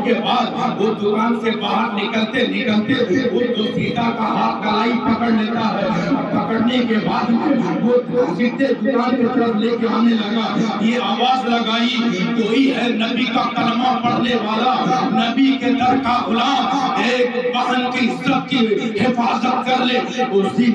کے بعد وہ دکان سے باہر نکلتے وہ دوسیدہ کا ہاتھ کلائی پکڑ لیتا ہے. پکڑنے کے بعد وہ سیدھے دکان کی طرف لے کے آنے لگا. یہ آواز لگائی کوئی ہے نبی کا کلمہ پڑھنے والا, نبی کے در کا غلام, ایک بہن کی عزت کی حفاظت کر لے. اسی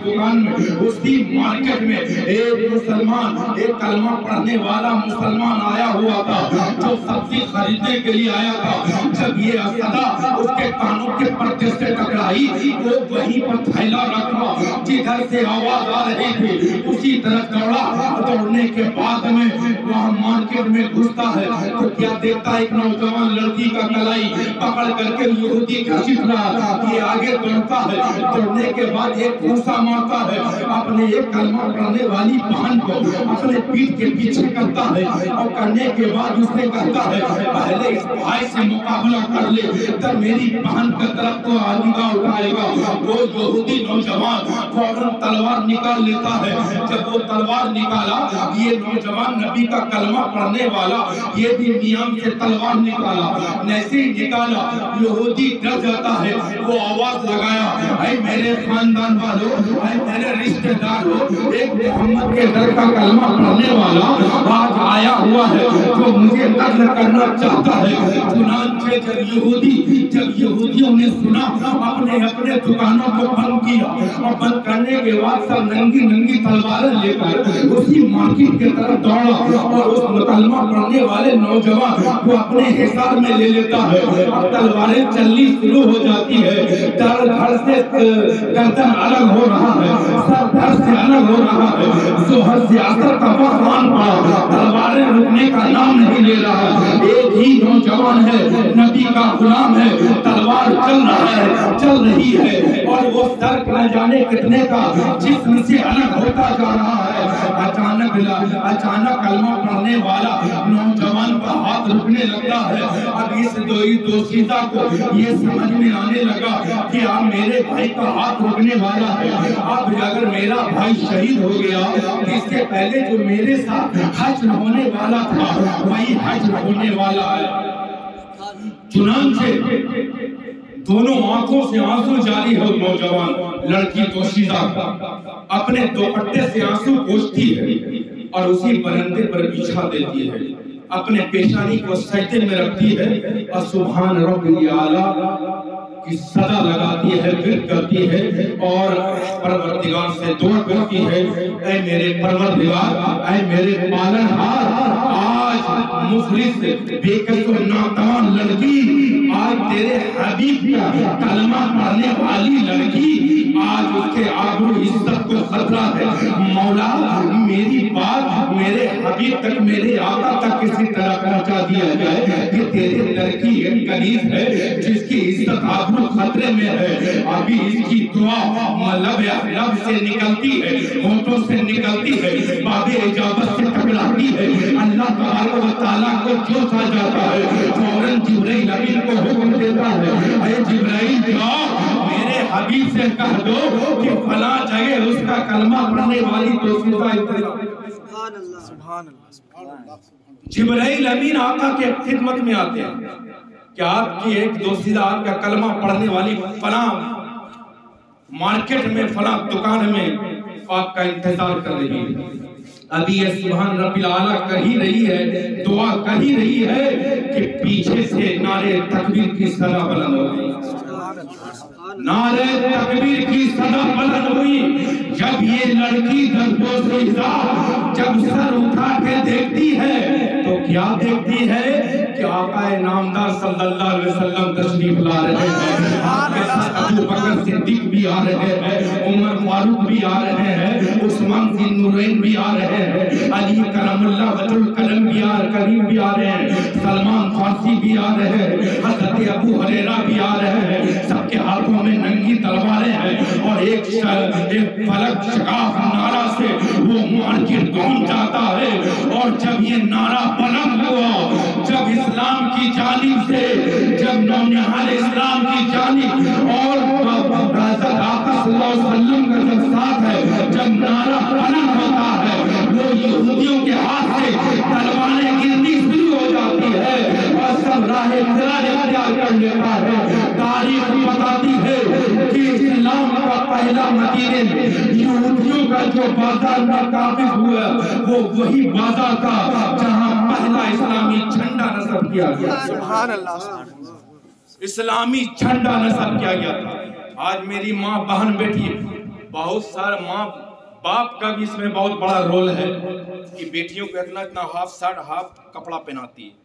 دکان میں, اسی مارکیٹ میں ایک مسلمان, ایک کلمہ پڑھنے والا مسلمان آیا ہوا تھا جو سبزی خریدنے کے لیے آیا تھا. جب یہ صدا اس کے کانوں کے پردے سے ٹکرائی وہ وہیں پر تھیلا رکھا جدھر سے آواز آ رہی تھی اسی طرف دوڑا. دوڑنے کے بعد میں وہاں مارکیٹ میں گھستا ہے تو کیا دیکھتا ہے ایک نوجوان لڑکی کا کلائی پکڑ کر کے یہودی گھسیٹ رہا. یہ آگے دوڑتا ہے, دوڑنے کے بعد ایک گھوسا مارتا ہے اپنے ایک کلمہ پڑھنے والی بہن کو, اپنے پیٹھ کے پیچھے کرتا ہے اور کرنے کے بعد اس نے کہتا ہے پہلے اس بھائی سے مقابلہ کر لے تب میری بہن کا طرف کو نگاہ اٹھائے گا. وہ یہودی نوجوان فوراً تلوار نکال لیتا ہے. جب وہ تلوار نکالا یہ نوجوان نبی کا کلمہ پڑھنے والا یہ بھی نیام سے تلوار نکالا. ایسے ہی نکالا یہودی ڈر جاتا ہے. وہ آواز لگایا اے میرے خاندان والوں, اے میرے رشتہ داروں, ایک محمد کے در کا کلمہ پڑھنے والا آج آیا ہوا ہے جو مجھے قتل کرنا چاہتا ہے. چنانچہ جب یہودیوں نے سنا اپنے دکانوں کو بند کیا اور بند کرنے کے بعد سب ننگی تلواریں لے کر اسی مارکیٹ کی طرف دوڑا اور اس کلمہ پڑھنے والے نوجوان کو اپنے حصار میں لے لیتا ہے. اب تلواریں چلنی شروع ہو جاتی ہے. دھڑ سے گردن الگ ہو رہا ہے, سر دھڑ سے الگ ہو رہا ہے. ظہر سے عصر کا بحران پڑا, تلواریں رکنے کا نام نہیں لے رہا. ایک ہی نوجوان ہے, نبی کا غلام ہے, تلوار چل رہی ہے اور وہ سر نہ جانے کتنے کا جسم سے الگ ہوتا جا رہا ہے. اچانک کلمہ پڑھنے والا نوجوان کا ہاتھ رکنے لگتا ہے. اب اس دوسیدہ کو یہ سمجھ میں آنے لگا کہ اب میرے بھائی کا ہاتھ رکنے والا ہے. اب اگر میرا بھائی شہید ہو گیا اس سے پہلے جو میرے ساتھ حشر ہونے والا تھا وہی حشر ہونے والا ہے. چنانچہ دونوں آنکھوں سے آنسو جاری ہو نوجوان لڑکی دوشیزہ اپنے دوپٹے سے آنسو پوچھتی ہے اور اسی برندے پر بچھا دیتی ہے. اپنے پیشانی کو سجدے میں رکھتی ہے اور سبحان ربی اعلیٰ کی صدا لگاتی ہے, ورد کرتی ہے اور پروردگار سے دعا کرتی ہے اے میرے پروردگار, اے میرے پالنہار, آج مفلس بے کس و ناتوان لڑکی, آج تیرے حبیب کا کلمہ پڑھنے والی لڑکی, آج اس کے آبرو عزت کو خطرہ ہے. مولا میری بات میرے حبیب تک, میرے آقا تک کسی طرح پہنچا دیا جائے کہ تیرے در کی ایک کنیز ہے جس کی عزت آبرو خطرے میں ہے. ابھی اس کی دعا لب سے نکلتی ہے, ہونٹوں سے نکلتی ہے, باب اجابت سے ٹکراتی ہے. اللہ تبارک و تعالیٰ کو جوش آ جاتا ہے. فوراً جبرائیل امین کو حکم دیتا ہے اے جبرائیل جاؤ میرے حبیب سے کہہ دو کہ فلاں جگہ اس کا کلمہ پڑھنے والی دوسیزہ سبحان اللہ. جبرائیل امین آقا کے خدمت میں آتے ہیں کہ آپ کی ایک دوسیزہ آپ کا کلمہ پڑھنے والی فلاں مارکیٹ میں فلاں دکان میں آپ کا انتظار کر رہی ہے. ابھی یہ سبحان ربی الاعلیٰ کر ہی رہی ہے, دعا کر ہی رہی ہے کہ پیچھے سے نعرے تکبیر کی صدا بلند ہو گئی. نعرے تکبیر کی صدا بلند ہوئی. جب یہ لڑکی دوسیزہ جب سر اٹھا کے دیکھتی ہے تو کیا دیکھتی ہے کہ آقا نامدار صلی اللہ علیہ وسلم تشریف لا رہے ہیں. آپ کے ساتھ ابو بکر صدیق بھی آ رہے ہیں, عمر فاروق بھی آ رہے ہیں, عثمان ذی النورین بھی آ رہے ہیں, علی کرم اللہ وجہ الکرم بھی آ رہے ہیں, سلمان فارسی بھی آ رہے ہیں, حضرت ابو ہریرہ بھی آ رہے ہیں. سب کے ہاتھوں میں ننگی تلواریں ہیں اور ایک فلک شگاف نعرہ سے وہ مارکیٹ گونج جاتا ہے. اور جب یہ نعرہ بلند ہوا, جب اسلام کی جانب سے, جب نونہال اسلام کی جانب اور حضرت آقا صلی اللہ علیہ وسلم کا جب ساتھ ہے, جب نعرہ بلند ہوتا ہے وہ یہودیوں کے ہاتھ سے تلواریں گرنی شروع ہو جاتی ہے اور سب راہ فرار اختیار کر لیتا ہے۔ تاریخ بتاتی ہے کہ اسلام کا پہلا مدینے میں یہودیوں کا جو بازار میں قابض ہوا وہ وہی بازار تھا جہاں پہلا اسلامی جھنڈا نصب کیا گیا۔ سبحان اللہ، اسلامی جھنڈا نصب کیا گیا تھا۔ آج میری ماں بہن بیٹی بہت سارا ماں باپ کا بھی اس میں بہت بڑا رول ہے کہ بیٹیوں کو اتنا ہاف شرٹ ہاف کپڑا پہناتی ہے۔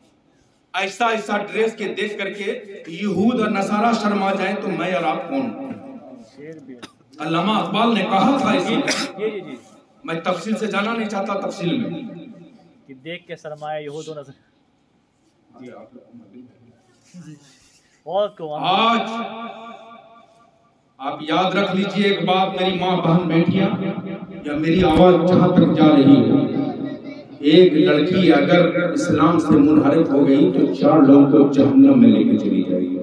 ایسا ایسا ڈریس کے دیکھ کر کے یہود اور نصارہ شرما جائیں تو میں اور آپ کون؟ علامہ اقبال نے کہا تھا اسی میں، میں تفصیل سے جانا نہیں چاہتا تفصیل میں کہ دیکھ کے سرمایہ یہود و نصارہ آج آپ یاد رکھ لیجئے ایک بات میری ماں بہن بیٹیاں یا میری آواز جہاں تک جا رہی ہے، ایک لڑکی اگر اسلام سے منحرف ہو گئی تو 4 لوگوں کو جہنم میں لے کے چلی جائے گی۔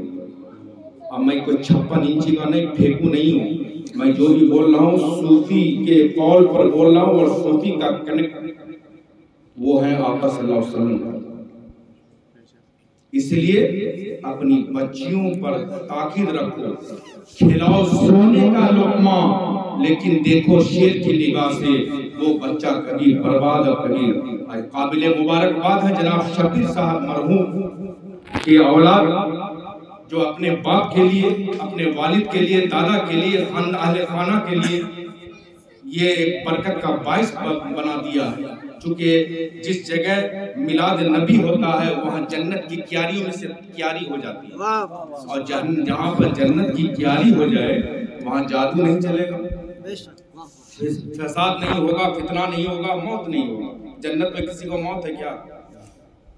اب میں کوئی 56 انچی کا نہیں پھینکو نہیں ہوں، میں جو بھی بول رہا ہوں صوفی کے قول پر بول رہا ہوں اور صوفی کا کنیکٹ وہ ہے آقا صلی اللہ علیہ وسلم۔ اس لیے اپنی بچیوں پر تاکید رکھو، کھلاؤ سونے کا لقمہ لیکن دیکھو شیر کی نگاہ سے وہ بچہ کبھی برباد اور کبھی قابل مبارکباد ہے جناب شبیر صاحب مرحوم کے اولاد جو اپنے باپ کے لیے، اپنے والد کے لیے، دادا کے لیے، اہل خانہ کے لیے یہ ایک برکت کا باعث بنا دیا ہے۔ چونکہ جس جگہ میلاد نبی ہوتا ہے وہاں جنت کی کیاریوں میں سے کیاری ہو جاتی ہے، اور جہاں پر جنت کی کیاری ہو جائے وہاں جادو نہیں چلے گا، فساد نہیں ہوگا، فتنہ نہیں ہوگا، موت نہیں ہوگا۔ جنت میں کسی کو موت ہے کیا؟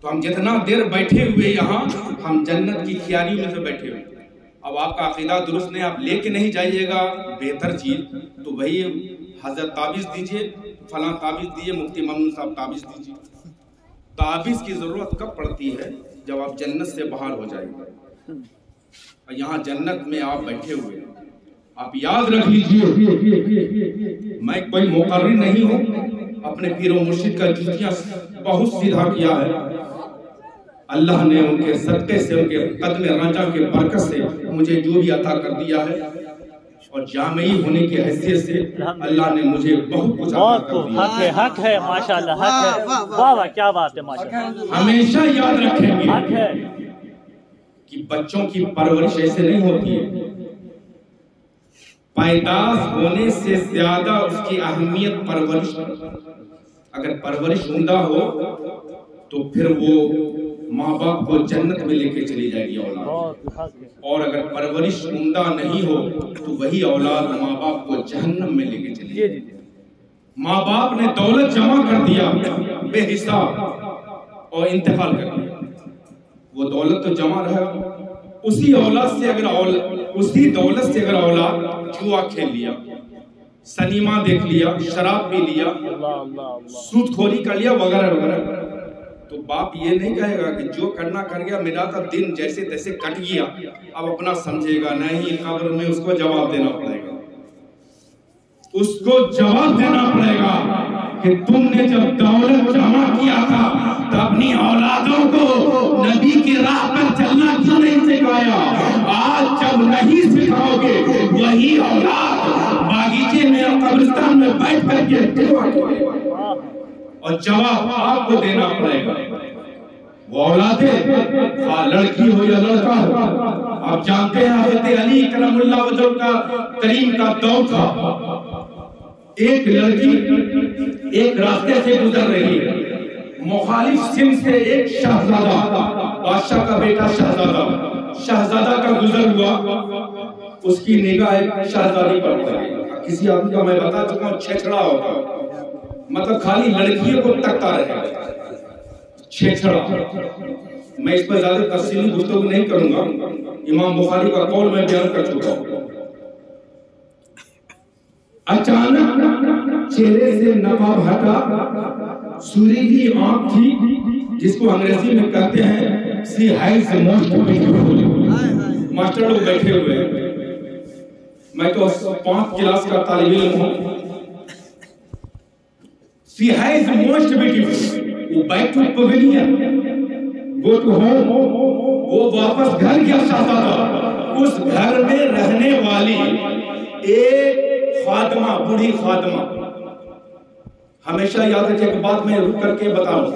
تو ہم جتنا دیر بیٹھے ہوئے یہاں ہم جنت کی کیاریوں میں سے بیٹھے ہوئے۔ اب آپ کا عقیدہ درست نہیں، آپ لے کے نہیں جائیے گا بہتر چیز تو وہی حضرت تعویذ دیجئے، فلاں تعویذ دیجئے، مفتی ممنون صاحب تعویذ دیجئے۔ تعویذ کی ضرورت کب پڑتی ہے؟ جب آپ جنت سے باہر ہو جائیں گے، یہاں جنت میں آپ بیٹھے ہوئے۔ آپ یاد رکھ لیجئے میں کوئی مقرر نہیں ہوں، اپنے پیر و مرشد کا جوتیاں بہت سیدھا کیا ہے، اللہ نے ان کے صدقے سے، ان کے قدم رنجا کے برکت سے مجھے جو بھی عطا کر دیا ہے، اور جامعی ہونے کی حیثیت سے اللہ نے مجھے بہت کچھ عطا کر دیا۔ حق ہے ماشاءاللہ، حق ہے، واہ واہ کیا بات ہے ماشاءاللہ۔ ہمیشہ یاد رکھیں گے حق ہے کہ بچوں کی پرورش ایسے نہیں ہوتی ہے، پیداز ہونے سے زیادہ اس کی اہمیت پرورش۔ اگر پرورش عمدہ ہو تو پھر وہ ماں باپ کو جنت میں لے کے چلی جائے گی اولاد، اور اگر پرورش عمدہ نہیں ہو تو وہی اولاد ماں باپ کو جہنم میں لے کے چلی جائے گی۔ ماں باپ نے دولت جمع کر دیا بے حساب اور انتقال کر دیا، وہ دولت تو جمع رہا، اسی دولت سے اگر اولاد جوا کھیل لیا، سنیما دیکھ لیا، شراب پی لیا، سود خوری کر لیا وغیرہ وغیرہ، تو باپ یہ نہیں کہے گا کہ جو کرنا کر گیا، میرا تو دن جیسے تیسے کٹ گیا، اب اپنا سمجھے گا نہیں، قبر میں اس کو جواب دینا پڑے گا، اس کو جواب دینا پڑے گا کہ تم نے جب دولت جمع کیا تھا تو اپنی اولادوں کو نبی کی راہ پر چلنا کیوں نہیں سکھایا؟ آج جب نہیں سکھاؤ گے وہی اولاد باغیچے میں اور قبرستان میں بیٹھ کر کے اور جواب آپ کو دینا پڑے گا۔ وہ اولادیں خواہ لڑکی ہو یا لڑکا ہو، آپ جانتے ہیں حضرت علی کرم اللہ وجہ کا کریم کا دور تھا، ایک لڑکی ایک راستے سے گزر رہی ہے، مخالف سمت سے ایک شہزادہ، بادشاہ کا بیٹا شہزادہ کا گزر ہوا، اس کی نگاہ ایک شہزادی پر پڑ گئی۔ کسی آدمی کا میں بتا چکا ہوں چھچڑا ہوگا، مطلب خالی لڑکیوں کو تکتا رہے، چھچڑا۔ میں اس پر زیادہ تفصیلی گفتگو نہیں کروں گا، امام بخاری کا قول میں بیان کر چکا ہوں۔ اچانک چہرے سے نقاب ہٹا، سریلی آنکھ تھی جس کو انگریزی میں کہتے ہیں سی ہائز موسٹ بیوٹیفل۔ ماسٹر لوگ بیٹھے ہوئے، میں تو 5 کلاس کا طالب علم ہوں۔ She has most beautiful. وہ back to pavilion go to home. وہ واپس گھر گیا شہزادہ. اس گھر میں رہنے والی ایک خادمہ, بوڑھی خادمہ, ہمیشہ یاد رکھے ایک بات میں رک کر کے بتاؤں,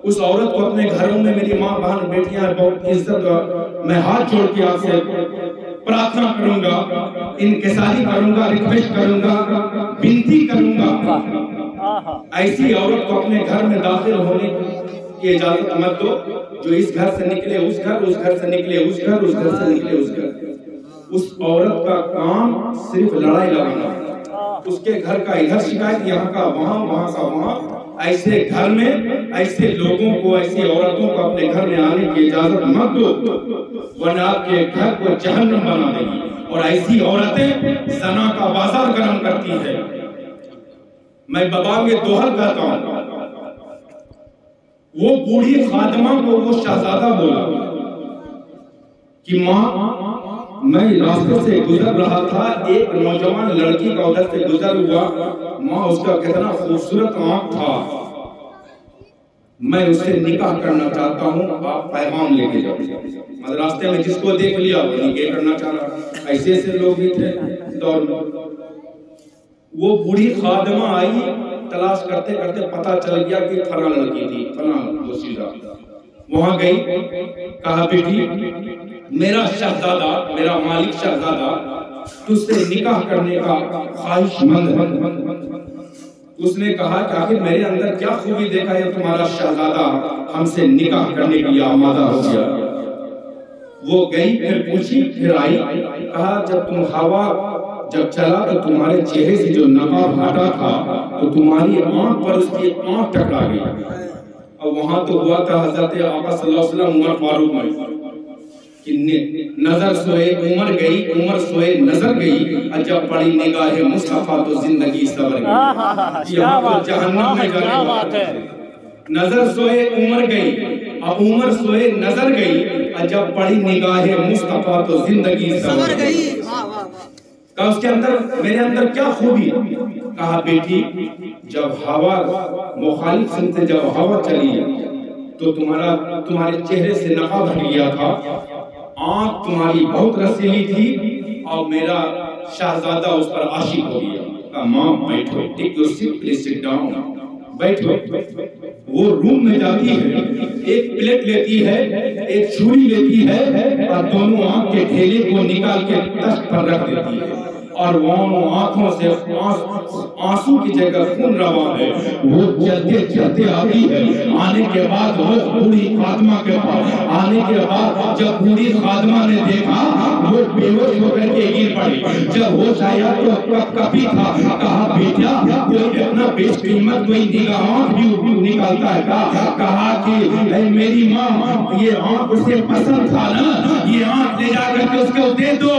اس عورت کو اپنے گھروں میں میری ماں بہن بیٹیاں بہت عزت, میں ہاتھ جوڑ کے آپ سے پرارتھنا کروں گا, انکساری کروں گا, ریکویسٹ کروں گا, بنتی کروں گا, ایسی عورت کو اپنے گھر میں داخل ہونے کی اجازت مت دو جو اس گھر سے نکلے اس گھر, اس گھر سے نکلے اس گھر, اس گھر سے نکلے اس گھر. اس عورت کا کام صرف لڑائی لگانا, اس کے گھر کا ادھر شکایت, یہاں کا وہاں, وہاں کا وہاں. ایسے گھر میں ایسے لوگوں کو, ایسی عورتوں کو اپنے گھر میں آنے کی اجازت مت دو, ورنہ آپ کے گھر کو جہنم بنا دے گی. اور ایسی عورتیں زنا کا بازار گرم کرتی ہیں. میں بابا کے دوہر کہتا ہوں, وہ بوڑھی خادمہ کو وہ شہزادہ بولا کہ ماں میں راستے سے گزر رہا تھا, ایک نوجوان لڑکی کا ادھر سے گزر ہوا, ماں اس کا کتنا خوبصورت آنکھ تھا, میں اس سے نکاح کرنا چاہتا ہوں, آپ پیغام لے کے جاؤ. مگر راستے میں جس کو دیکھ لیا وہ نکاح کرنا چاہ رہا. ایسے ایسے لوگ بھی تھے دور میں. وہ بوڑھی خادمہ آئی, تلاش کرتے کرتے پتہ چل گیا کہ فلاں لڑکی تھی, فلاں دوسیدہ. وہاں گئی, کہا بیٹی میرا شہزادہ, میرا مالک شہزادہ تجھ سے نکاح کرنے کا خواہش مند ہے. اس نے کہا کہ آخر میرے اندر کیا خوبی دیکھا ہے تمہارا شہزادہ ہم سے نکاح کرنے کے لیے آمادہ ہو گیا. وہ گئی, پھر پوچھی, پھر آئی, کہا جب تم ہوا جب چلا تو تمہارے چہرے سے جو نقاب ہٹا تھا تو تمہاری آنکھ پر اس کی آنکھ ٹکرا گئی. اور وہاں تو ہوا تھا حضرت آقا صلی اللہ علیہ وسلم عمر فاروق میں کہ نظر سوئے عمر گئی, عمر سوئے نظر گئی, جب پڑی نگاہ مصطفیٰ تو زندگی سور گئی. یہاں تو جہنم میں جانے بات ہے. نظر سوئے عمر گئی, اب عمر سوئے نظر گئی, جب پڑی نگاہ مصطفیٰ تو زندگی سور گئی. کہا اس کے اندر, میرے اندر کیا خوبی؟ کہا بیٹی جب ہوا مخالف سمت سے جب ہوا چلی تو تمہارے چہرے سے نقاب ہٹ گیا تھا, آنکھ تمہاری بہت رسیلی تھی, اور میرا شہزادہ اس پر عاشق ہو گیا. کہا ماں بیٹھو, take your seat, please sit down, بیٹھو. وہ روم میں جاتی ہے, ایک پلیٹ لیتی ہے, ایک چھری لیتی ہے, اور دونوں آنکھ کے ڈھیلے کو نکال کے تخت پر رکھ دیتی ہے, اور وہ آنکھوں سے آنسو کی جگہ خون روا ہے. وہ چلتے چلتے آتی ہے, آنے کے بعد وہ بوڑھی خادمہ کے پاس آنے کے بعد جب بوڑھی خادمہ نے دیکھا وہ بے ہوش ہو کر کے گر پڑی. جب ہوش آیا تو کپ کپی تھا. کہا بیٹا کوئی اتنا بیش قیمت کوئی نگاہ بھی نکالتا ہے کا؟ کہا کہ اے میری ماں یہ آنکھ اسے پسند تھا نا, یہ آنکھ لے جا کر کے اس کو دے دو,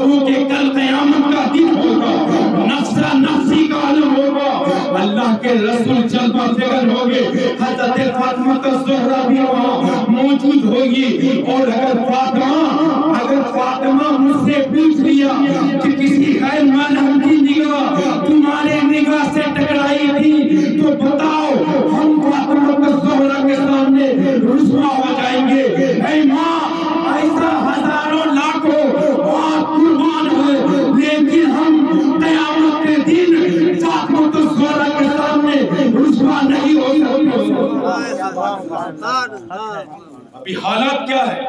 کیونکہ کل قیامت کا دن ہوگا, نفسا نفسی کا عالم ہوگا, اللہ کے رسول جلوہ فکر ہوگے, حضرت فاطمہ الزہرا بھی وہاں موجود ہوگی. اور اگر فاطمہ مجھ سے پوچھ لیا کہ کسی غیر محرم کی نگاہ تمہارے نگاہ سے ٹکرائی تھی تو بتاؤ ہم فاطمہ الزہرا کے سامنے رسوا ہو جائیں گے. اے ماں ایسا ہزاروں لاکھوں آپ قربان ہوئے, لیکن ہم قیامت کے دن فاطمہ الزہرا کے سامنے رسوا نہیں ہو سکتے. ابھی حالات کیا ہے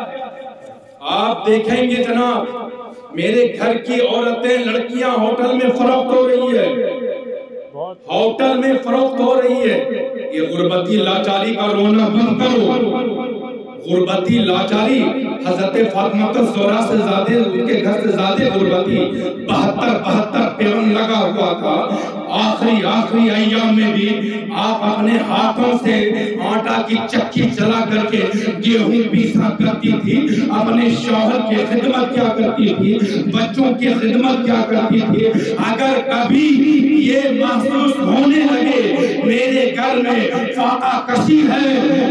آپ دیکھیں گے جناب, میرے گھر کی عورتیں لڑکیاں ہوٹل میں فروخت ہو رہی ہے, ہوٹل میں فروخت ہو رہی ہے. یہ غربتی لاچاری کا رونا بند کرو. غربتی لاچاری حضرت فاطمہ الزہرا سے زیادہ, ان کے گھر سے زیادہ غربتی 72 پیون لگا ہوا تھا. آخری ایام میں بھی آپ اپنے ہاتھوں سے آٹا کی چکی چلا کر کے گیہوں پیسا کرتی تھی, اپنے شوہر کی خدمت کیا کرتی تھی, بچوں کی خدمت کیا کرتی تھی. اگر کبھی یہ محسوس ہونے لگے میرے گھر میں فاقہ کشی ہے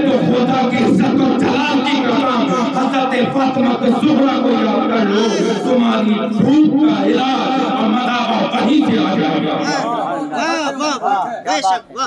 تو خدا کی عزت و جلال کی قسم حضرت فاطمہ الزہرا کو یاد کر لو, تمہاری بھوک کا علاج اور مداوا وہیں سے آ جائے گا.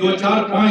2 4 5